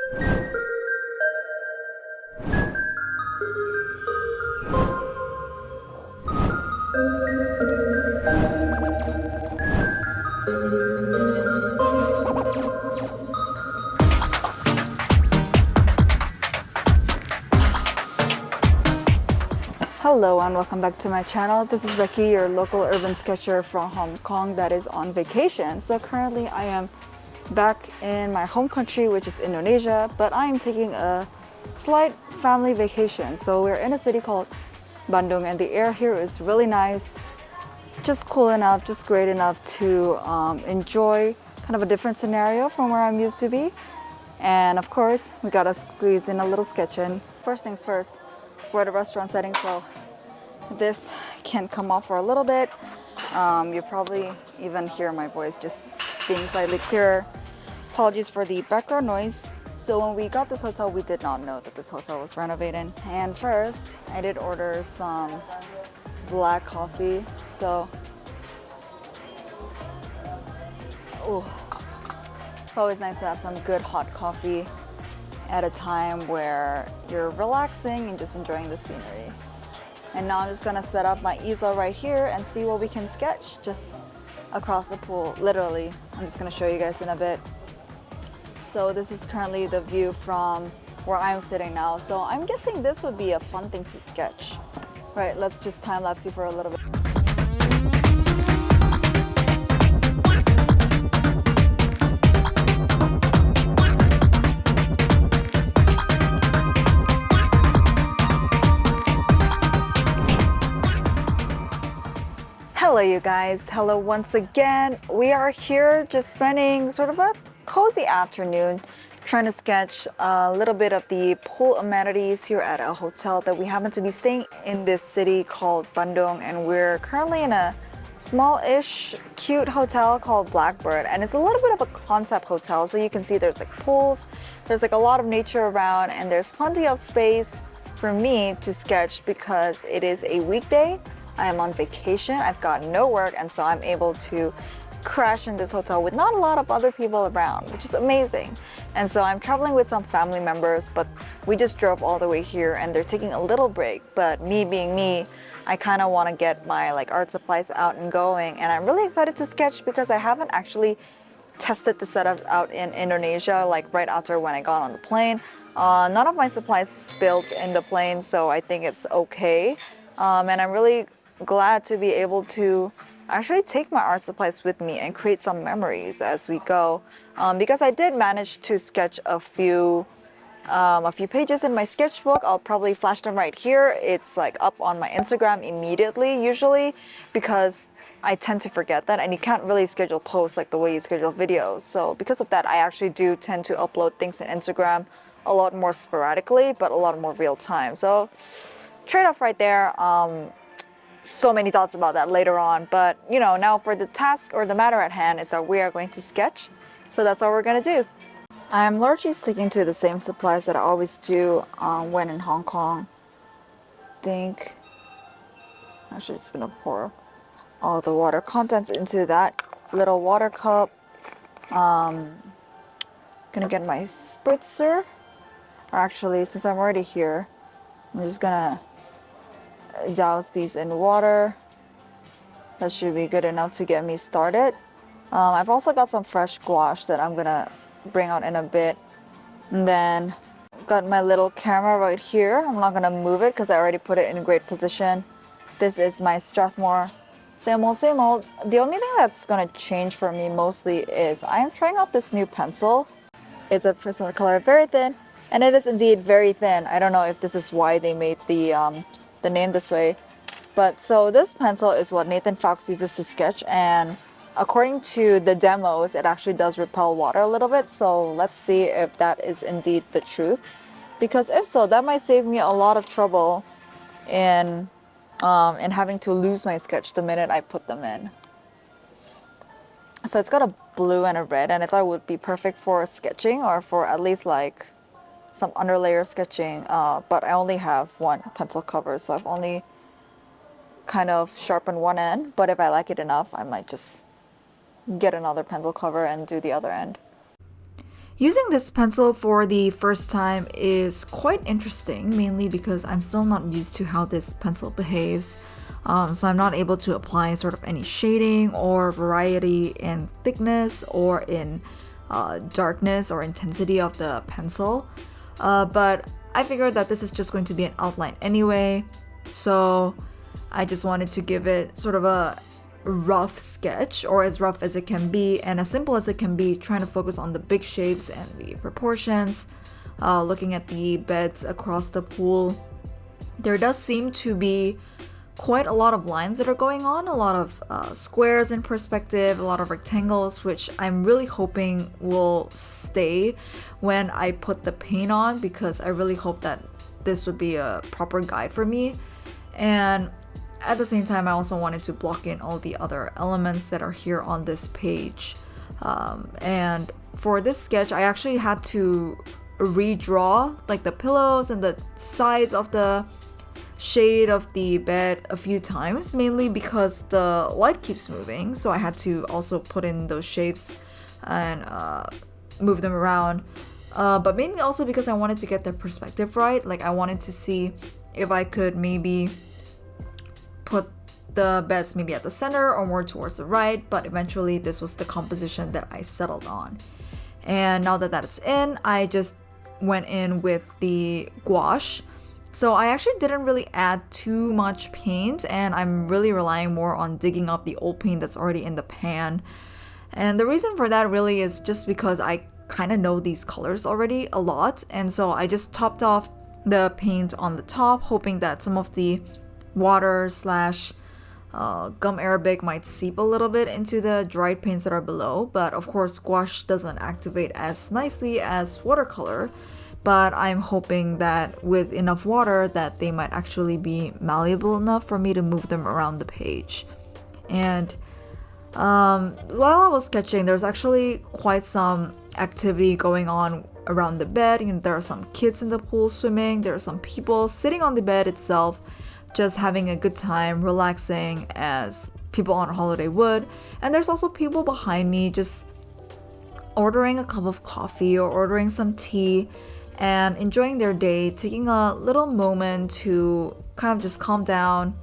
Hello and welcome back to my channel. This is Becky, your local urban sketcher from Hong Kong that is on vacation. So currently I am back in my home country, which is Indonesia, but I am taking a slight family vacation. So we're in a city called Bandung and the air here is really nice, just cool enough, just great enough to enjoy kind of a different scenario from where I'm used to be. And of course, we gotta squeeze in a little sketch in. First things first, we're at a restaurant setting, so this can come off for a little bit. You probably even hear my voice just being slightly clearer. Apologies for the background noise. So when we got this hotel, we did not know that this hotel was renovating. And first, I did order some black coffee. So, ooh, it's always nice to have some good hot coffee at a time where you're relaxing and just enjoying the scenery. And now I'm just gonna set up my easel right here and see what we can sketch just across the pool, literally. I'm just gonna show you guys in a bit. So this is currently the view from where I'm sitting now. So I'm guessing this would be a fun thing to sketch. Right, let's just time lapse you for a little bit. Hello you guys, hello once again. We are here just spending sort of a cozy afternoon trying to sketch a little bit of the pool amenities here at a hotel that we happen to be staying in this city called Bandung, and we're currently in a small-ish cute hotel called Blackbird, and it's a little bit of a concept hotel. So you can see there's like pools, there's like a lot of nature around, and there's plenty of space for me to sketch because it is a weekday. I am on vacation, I've got no work, and so I'm able to crash in this hotel with not a lot of other people around, which is amazing. And so I'm traveling with some family members, but we just drove all the way here and they're taking a little break. But me being me, I kind of want to get my like art supplies out and going, and I'm really excited to sketch because I haven't actually tested the setup out in Indonesia like right after when I got on the plane. None of my supplies spilled in the plane, so I think it's okay. And I'm really glad to be able to actually take my art supplies with me and create some memories as we go, because I did manage to sketch a few pages in my sketchbook. I'll probably flash them right here. It's like up on my Instagram immediately usually, because I tend to forget that, and you can't really schedule posts like the way you schedule videos. So because of that, I actually do tend to upload things in Instagram a lot more sporadically, but a lot more real time. So trade-off right there. So many thoughts about that later on, but you know, now for the task or the matter at hand is that we are going to sketch. So that's all we're gonna do. I'm largely sticking to the same supplies that I always do when in Hong Kong. Actually just gonna pour all the water contents into that little water cup. Gonna get my spritzer, or actually, since I'm already here, I'm just gonna douse these in water. That should be good enough to get me started. I've also got some fresh gouache that I'm gonna bring out in a bit. And then got my little camera right here. I'm not gonna move it because I already put it in a great position. This is my Strathmore. Same old, same old. The only thing that's gonna change for me mostly is I am trying out this new pencil. It's a Watercolor, very thin, and it is indeed very thin. I don't know if this is why they made the name this way, but so this pencil is what Nathan Fox uses to sketch, and according to the demos it actually does repel water a little bit. So let's see if that is indeed the truth, because if so, that might save me a lot of trouble in having to lose my sketch the minute I put them in. So it's got a blue and a red, and I thought it would be perfect for sketching, or for at least like some underlayer sketching, but I only have one pencil cover, so I've only kind of sharpened one end, but if I like it enough, I might just get another pencil cover and do the other end. Using this pencil for the first time is quite interesting, mainly because I'm still not used to how this pencil behaves. So I'm not able to apply sort of any shading or variety in thickness or in darkness or intensity of the pencil. But I figured that this is just going to be an outline anyway, so I just wanted to give it sort of a rough sketch, or as rough as it can be and as simple as it can be, trying to focus on the big shapes and the proportions, looking at the beds across the pool. There does seem to be quite a lot of lines that are going on, a lot of squares in perspective, a lot of rectangles, which I'm really hoping will stay when I put the paint on, because I really hope that this would be a proper guide for me. And at the same time, I also wanted to block in all the other elements that are here on this page. And for this sketch, I actually had to redraw like the pillows and the sides of the shade of the bed a few times, mainly because the light keeps moving, so I had to also put in those shapes and move them around, but mainly also because I wanted to get the perspective right. Like, I wanted to see if I could maybe put the beds maybe at the center or more towards the right, but eventually this was the composition that I settled on. And now that that's in, I just went in with the gouache. So I actually didn't really add too much paint, and I'm really relying more on digging up the old paint that's already in the pan. And the reason for that really is just because I kind of know these colors already a lot, and so I just topped off the paint on the top, hoping that some of the water slash gum arabic might seep a little bit into the dried paints that are below. But of course, gouache doesn't activate as nicely as watercolor, but I'm hoping that with enough water that they might actually be malleable enough for me to move them around the page. And while I was sketching, there's actually quite some activity going on around the bed. You know, there are some kids in the pool swimming, there are some people sitting on the bed itself, just having a good time, relaxing as people on a holiday would. And there's also people behind me just ordering a cup of coffee or ordering some tea and enjoying their day, taking a little moment to kind of just calm down,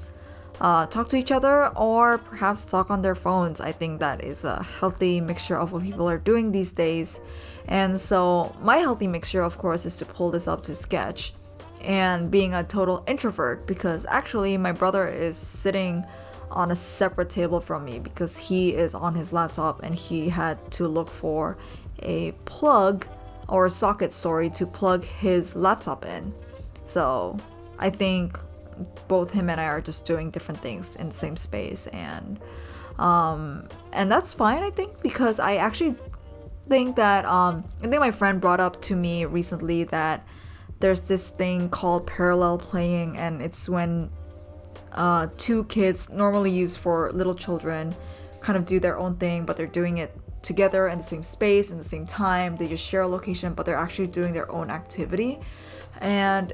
talk to each other, or perhaps talk on their phones. I think that is a healthy mixture of what people are doing these days. And so my healthy mixture, of course, is to pull this up to sketch. And being a total introvert, because actually my brother is sitting on a separate table from me because he is on his laptop and he had to look for a plug or a socket, to plug his laptop in. So I think both him and I are just doing different things in the same space, and that's fine, I think, because I actually think that I think my friend brought up to me recently that there's this thing called parallel playing, and it's when two kids, normally used for little children, kind of do their own thing, but they're doing it together in the same space, in the same time. They just share a location, but they're actually doing their own activity. And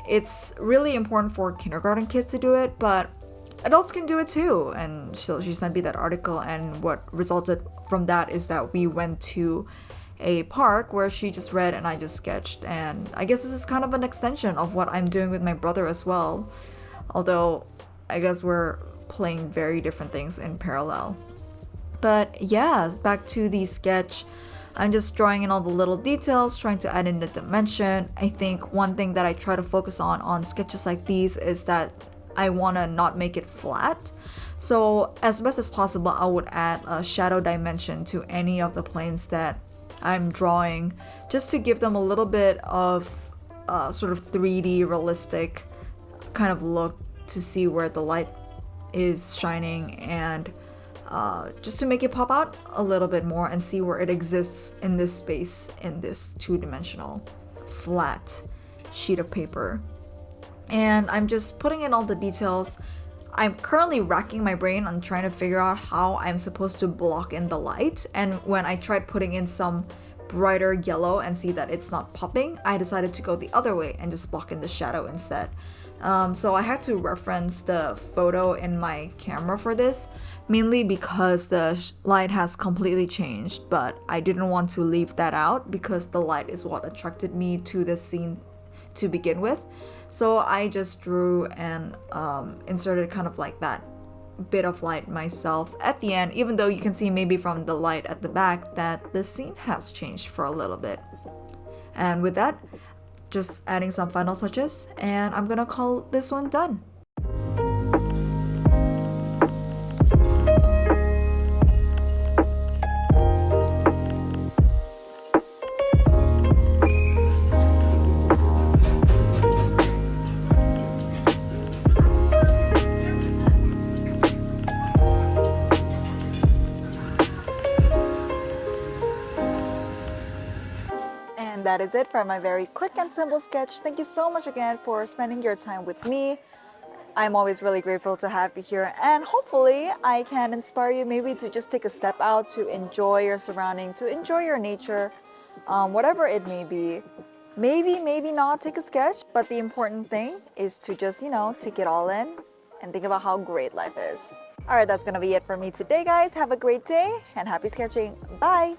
it's really important for kindergarten kids to do it, but adults can do it too. And so she sent me that article, and what resulted from that is that we went to a park where she just read and I just sketched. And I guess this is kind of an extension of what I'm doing with my brother as well, although I guess we're playing very different things in parallel. But yeah, back to the sketch. I'm just drawing in all the little details, trying to add in the dimension. I think one thing that I try to focus on sketches like these is that I want to not make it flat. So as best as possible, I would add a shadow dimension to any of the planes that I'm drawing, just to give them a little bit of sort of 3D realistic kind of look, to see where the light is shining, and just to make it pop out a little bit more and see where it exists in this space, in this two-dimensional flat sheet of paper. And I'm just putting in all the details. I'm currently racking my brain on trying to figure out how I'm supposed to block in the light. And when I tried putting in some brighter yellow and see that it's not popping, I decided to go the other way and just block in the shadow instead. So I had to reference the photo in my camera for this, mainly because the light has completely changed, but I didn't want to leave that out because the light is what attracted me to this scene to begin with. So I just drew and inserted kind of like that bit of light myself at the end, even though you can see maybe from the light at the back that the scene has changed for a little bit. And with that, just adding some final touches, and I'm gonna call this one done. And that is it for my very quick and simple sketch. Thank you so much again for spending your time with me. I'm always really grateful to have you here, and hopefully I can inspire you maybe to just take a step out to enjoy your surrounding, to enjoy your nature, whatever it may be. Maybe not take a sketch, but the important thing is to just, take it all in and think about how great life is. All right, that's gonna be it for me today, guys. Have a great day and happy sketching. Bye.